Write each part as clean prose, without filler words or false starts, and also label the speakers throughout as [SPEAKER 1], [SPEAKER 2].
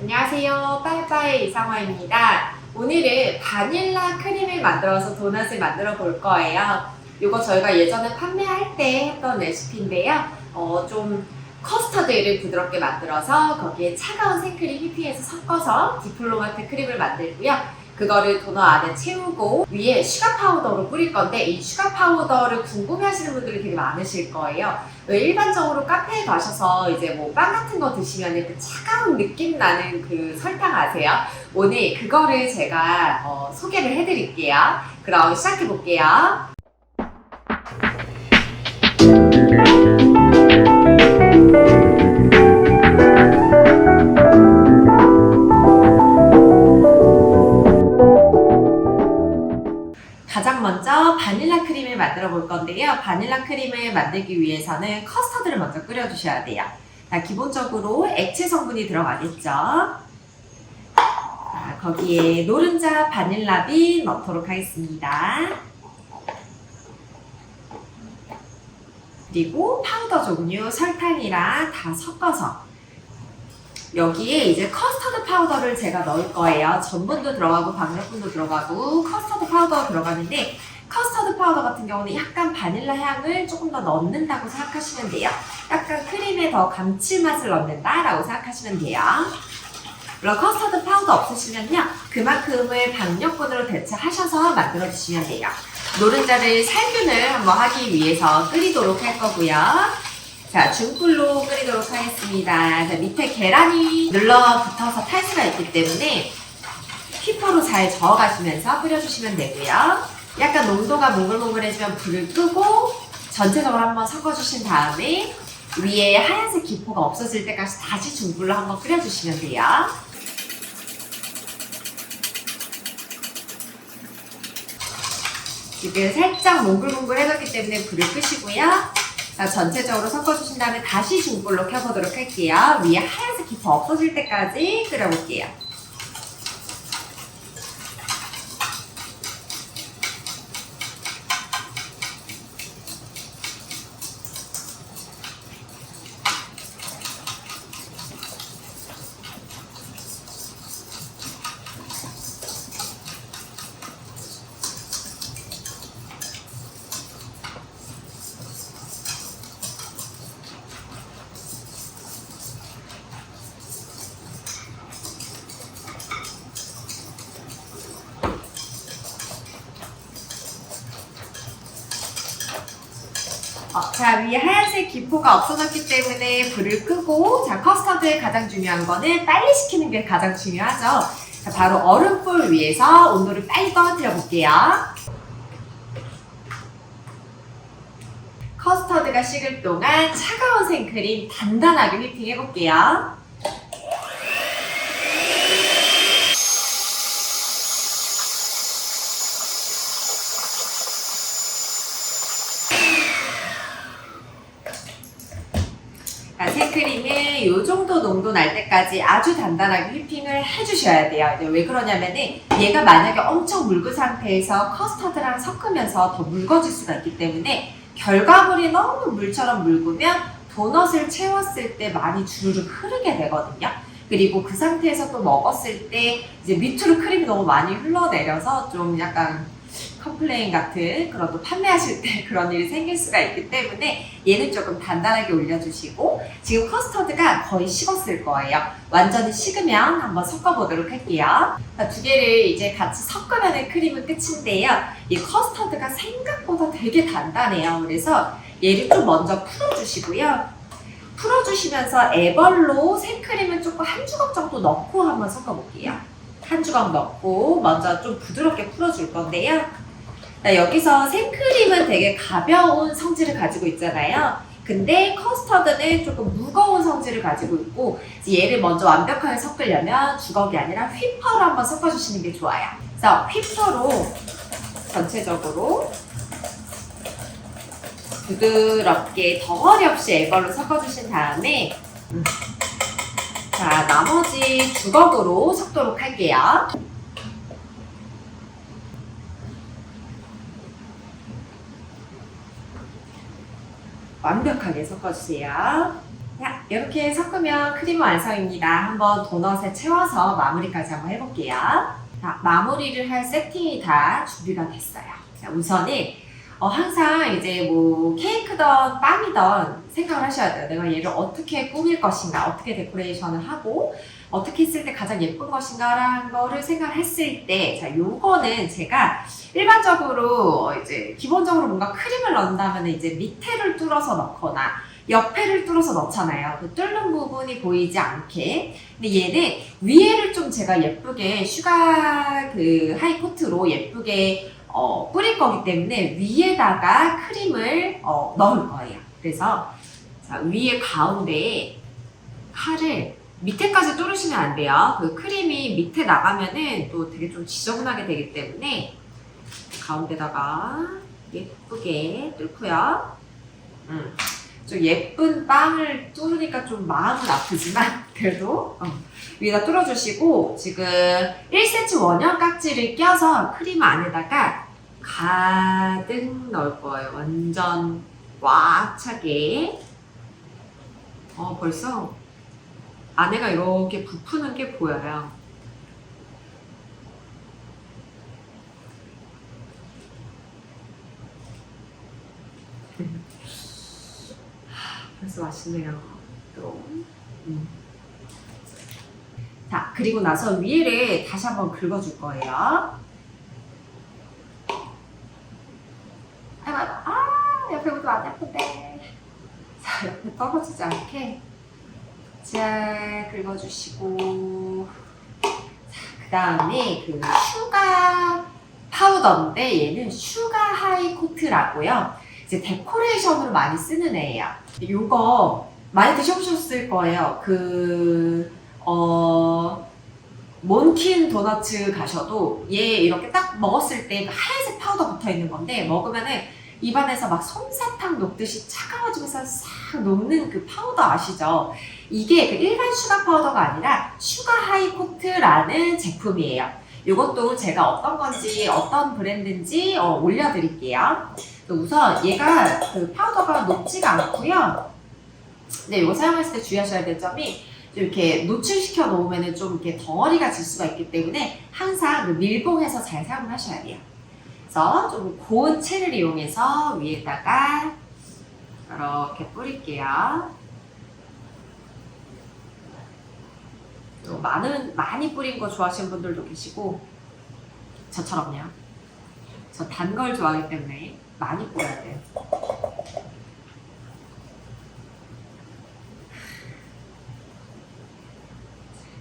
[SPEAKER 1] 안녕하세요. 빠이빠이 이상화입니다. 오늘은 바닐라 크림을 만들어서 도넛을 만들어 볼 거예요. 이거 저희가 예전에 판매할 때 했던 레시피인데요. 좀 커스터드를 부드럽게 만들어서 거기에 차가운 생크림 휘핑해서 섞어서 디플로마트 크림을 만들고요. 그거를 도넛 안에 채우고 위에 슈가 파우더로 뿌릴 건데, 이 슈가 파우더를 궁금해하시는 분들이 되게 많으실 거예요. 일반적으로 카페에 가셔서 이제 뭐 빵 같은 거 드시면 그 차가운 느낌 나는 그 설탕 아세요? 오늘 그거를 제가 소개를 해드릴게요. 그럼 시작해 볼게요. 가장 먼저 바닐라 크림을 만들어 볼 건데요. 바닐라 크림을 만들기 위해서는 커스터드를 먼저 끓여 주셔야 돼요. 기본적으로 액체 성분이 들어가겠죠. 거기에 노른자 바닐라빈 넣도록 하겠습니다. 그리고 파우더 종류 설탕이랑 다 섞어서 여기에 이제 커스터드 파우더를 제가 넣을 거예요. 전분도 들어가고 박력분도 들어가고 커스터드 파우더 들어가는데, 커스터드 파우더 같은 경우는 약간 바닐라 향을 조금 더 넣는다고 생각하시면 돼요. 약간 크림에 더 감칠맛을 넣는다라고 생각하시면 돼요. 물론 커스터드 파우더 없으시면요, 그만큼을 박력분으로 대체하셔서 만들어 주시면 돼요. 노른자를 살균을 한번 하기 위해서 끓이도록 할 거고요. 자, 중불로 끓이도록 하겠습니다. 자, 밑에 계란이 눌러붙어서 탈 수가 있기 때문에 휘퍼로 잘 저어가시면서 끓여주시면 되고요. 약간 농도가 몽글몽글해지면 불을 끄고 전체적으로 한번 섞어주신 다음에 위에 하얀색 기포가 없어질 때까지 다시 중불로 한번 끓여주시면 돼요. 지금 살짝 몽글몽글해졌기 때문에 불을 끄시고요. 자, 전체적으로 섞어주신 다음에 다시 중불로 켜보도록 할게요. 위에 하얀색 기포 없어질 때까지 끓여볼게요. 자, 위에 하얀색 기포가 없어졌기 때문에 불을 끄고, 자, 커스터드의 가장 중요한 거는 빨리 식히는 게 가장 중요하죠. 자, 바로 얼음불 위에서 온도를 빨리 떨어뜨려 볼게요. 커스터드가 식을 동안 차가운 생크림 단단하게 휘핑해 볼게요. 생크림을 이 정도 농도 날 때까지 아주 단단하게 휘핑을 해주셔야 돼요. 왜 그러냐면은 얘가 만약에 엄청 묽은 상태에서 커스터드랑 섞으면서 더 묽어질 수가 있기 때문에, 결과물이 너무 물처럼 묽으면 도넛을 채웠을 때 많이 주르륵 흐르게 되거든요. 그리고 그 상태에서 또 먹었을 때 이제 밑으로 크림이 너무 많이 흘러내려서 좀 약간 컴플레인 같은 그런, 또 판매하실 때 그런 일이 생길 수가 있기 때문에 얘는 조금 단단하게 올려주시고, 지금 커스터드가 거의 식었을 거예요. 완전히 식으면 한번 섞어보도록 할게요. 두 개를 이제 같이 섞으면 크림은 끝인데요. 이 커스터드가 생각보다 되게 단단해요. 그래서 얘를 좀 먼저 풀어주시고요. 풀어주시면서 애벌로 생크림을 조금 한 주걱 정도 넣고 한번 섞어볼게요. 한 주걱 넣고 먼저 좀 부드럽게 풀어줄 건데요. 여기서 생크림은 되게 가벼운 성질을 가지고 있잖아요. 근데 커스터드는 조금 무거운 성질을 가지고 있고, 얘를 먼저 완벽하게 섞으려면 주걱이 아니라 휘퍼로 한번 섞어주시는 게 좋아요. 그래서 휘퍼로 전체적으로 부드럽게 덩어리 없이 애벌로 섞어주신 다음에 자, 나머지 주걱으로 섞도록 할게요. 완벽하게 섞어주세요. 자, 이렇게 섞으면 크림 완성입니다. 한번 도넛에 채워서 마무리까지 한번 해볼게요. 자, 마무리를 할 세팅이 다 준비가 됐어요. 자, 우선은 항상 이제 뭐 케이크든 빵이든 생각을 하셔야 돼요. 내가 얘를 어떻게 꾸밀 것인가, 어떻게 데코레이션을 하고 어떻게 했을 때 가장 예쁜 것인가라는 거를 생각을 했을 때, 자, 요거는 제가 일반적으로 이제 기본적으로 뭔가 크림을 넣는다면 이제 밑에를 뚫어서 넣거나 옆에를 뚫어서 넣잖아요. 그 뚫는 부분이 보이지 않게. 근데 얘는 위에를 좀 제가 예쁘게 슈가 그 하이코트로 예쁘게 뿌릴 거기 때문에 위에다가 크림을 넣을 거예요. 그래서 자, 위에 가운데에 칼을 밑에까지 뚫으시면 안 돼요. 그 크림이 밑에 나가면은 또 되게 좀 지저분하게 되기 때문에 가운데다가 예쁘게 뚫고요. 좀 예쁜 빵을 뚫으니까 좀 마음은 아프지만 그래도 위에다 뚫어주시고, 지금 1cm 원형 깍지를 껴서 크림 안에다가 가득 넣을 거예요. 완전 꽉 차게. 벌써 안에가 이렇게 부푸는 게 보여요. 벌써 맛있네요. 또. 자, 그리고 나서 위를 다시 한번 긁어줄 거예요. 옆에 묻으면 안 예쁜데. 자, 옆에 떨어지지 않게 잘 긁어주시고. 자, 그 다음에 그 슈가 파우더인데 얘는 슈가 하이코트라고요. 이제 데코레이션으로 많이 쓰는 애예요. 요거 많이 드셔보셨을 거예요. 몬킨 도너츠 가셔도 얘 이렇게 딱 먹었을 때 하얀색 파우더 붙어 있는 건데, 먹으면은 입안에서 막 솜사탕 녹듯이 차가워지면서 싹 녹는 그 파우더 아시죠? 이게 그 일반 슈가 파우더가 아니라 슈가 하이코트라는 제품이에요. 이것도 제가 어떤 건지 어떤 브랜드인지 올려드릴게요. 우선 얘가 그 파우더가 녹지가 않고요. 근데 이거 사용했을 때 주의하셔야 될 점이, 좀 이렇게 노출시켜 놓으면 좀 이렇게 덩어리가 질 수가 있기 때문에 항상 그 밀봉해서 잘 사용을 하셔야 돼요. 그래서 좀 고운 채를 이용해서 위에다가 이렇게 뿌릴게요. 많이 뿌린 거 좋아하시는 분들도 계시고, 저처럼요. 저 단 걸 좋아하기 때문에 많이 뿌려야 돼요.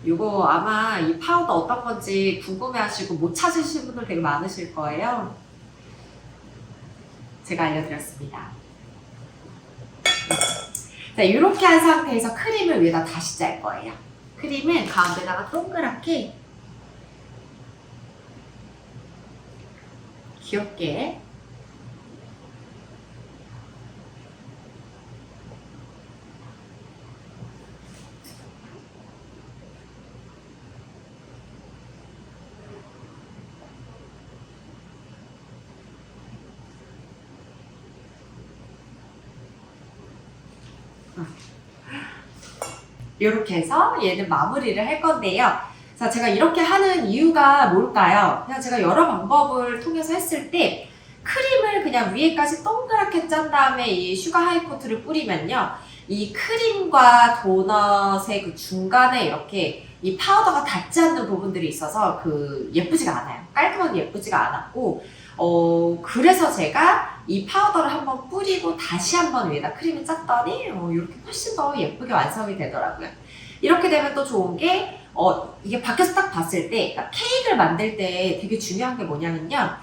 [SPEAKER 1] 이거 아마 이 파우더 어떤 건지 궁금해하시고 못 찾으시는 분들 되게 많으실 거예요. 제가 알려드렸습니다. 자, 이렇게 한 상태에서 크림을 위에다 다시 짤 거예요. 크림은 가운데다가 동그랗게 귀엽게 이렇게 해서 얘는 마무리를 할 건데요. 자, 제가 이렇게 하는 이유가 뭘까요? 그냥 제가 여러 방법을 통해서 했을 때 크림을 그냥 위에까지 동그랗게 짠 다음에 이 슈가 하이코트를 뿌리면요, 이 크림과 도넛의 그 중간에 이렇게 이 파우더가 닿지 않는 부분들이 있어서 예쁘지가 않아요. 깔끔하게 예쁘지가 않았고, 그래서 제가 이 파우더를 한번 뿌리고 다시 한번 위에다 크림을 짰더니 이렇게 훨씬 더 예쁘게 완성이 되더라고요. 이렇게 되면 또 좋은 게 이게 밖에서 딱 봤을 때, 그러니까 케이크를 만들 때 되게 중요한 게 뭐냐면요,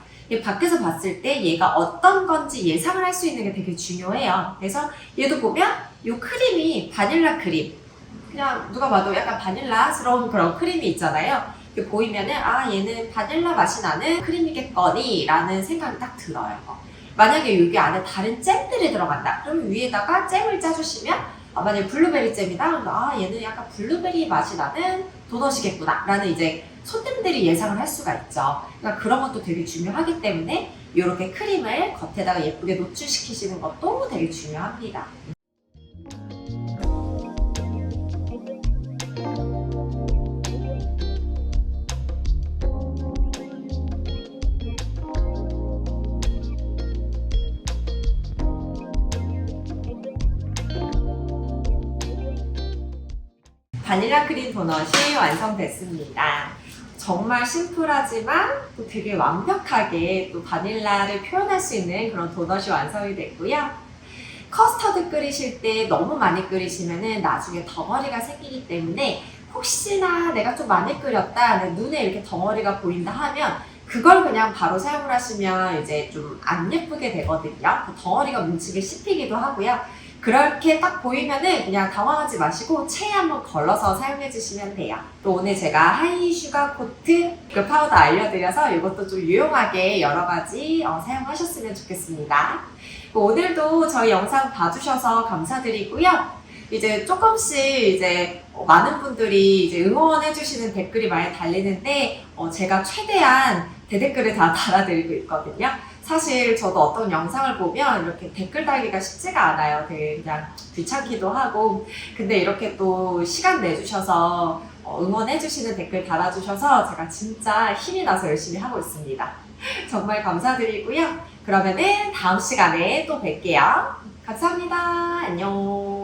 [SPEAKER 1] 밖에서 봤을 때 얘가 어떤 건지 예상을 할 수 있는 게 되게 중요해요. 그래서 얘도 보면 이 크림이 바닐라 크림, 그냥 누가 봐도 약간 바닐라스러운 그런 크림이 있잖아요. 이렇게 보이면은 얘는 바닐라 맛이 나는 크림이겠거니 라는 생각이 딱 들어요. 만약에 여기 안에 다른 잼들이 들어간다, 그러면 위에다가 잼을 짜주시면 만약에 블루베리 잼이다, 그러면 얘는 약간 블루베리 맛이 나는 도넛이겠구나 라는 이제 손님들이 예상을 할 수가 있죠. 그러니까 그런 것도 되게 중요하기 때문에 이렇게 크림을 겉에다가 예쁘게 노출시키시는 것도 되게 중요합니다. 바닐라 크림 도넛이 완성됐습니다. 정말 심플하지만 또 되게 완벽하게 또 바닐라를 표현할 수 있는 그런 도넛이 완성이 됐고요. 커스터드 끓이실 때 너무 많이 끓이시면은 나중에 덩어리가 생기기 때문에 혹시나 내가 좀 많이 끓였다, 내 눈에 이렇게 덩어리가 보인다 하면 그걸 그냥 바로 사용을 하시면 이제 좀 안 예쁘게 되거든요. 그 덩어리가 뭉치게 씹히기도 하고요. 그렇게 딱 보이면은 그냥 당황하지 마시고 체에 한번 걸러서 사용해 주시면 돼요. 또 오늘 제가 하이 슈가 코트 그 파우더 알려드려서 이것도 좀 유용하게 여러 가지 사용하셨으면 좋겠습니다. 오늘도 저희 영상 봐주셔서 감사드리고요. 이제 조금씩 이제 많은 분들이 이제 응원해주시는 댓글이 많이 달리는데 제가 최대한 대댓글을 다 달아드리고 있거든요. 사실 저도 어떤 영상을 보면 이렇게 댓글 달기가 쉽지가 않아요. 되게 그냥 귀찮기도 하고. 근데 이렇게 또 시간 내주셔서 응원해주시는 댓글 달아주셔서 제가 진짜 힘이 나서 열심히 하고 있습니다. 정말 감사드리고요. 그러면은 다음 시간에 또 뵐게요. 감사합니다. 안녕.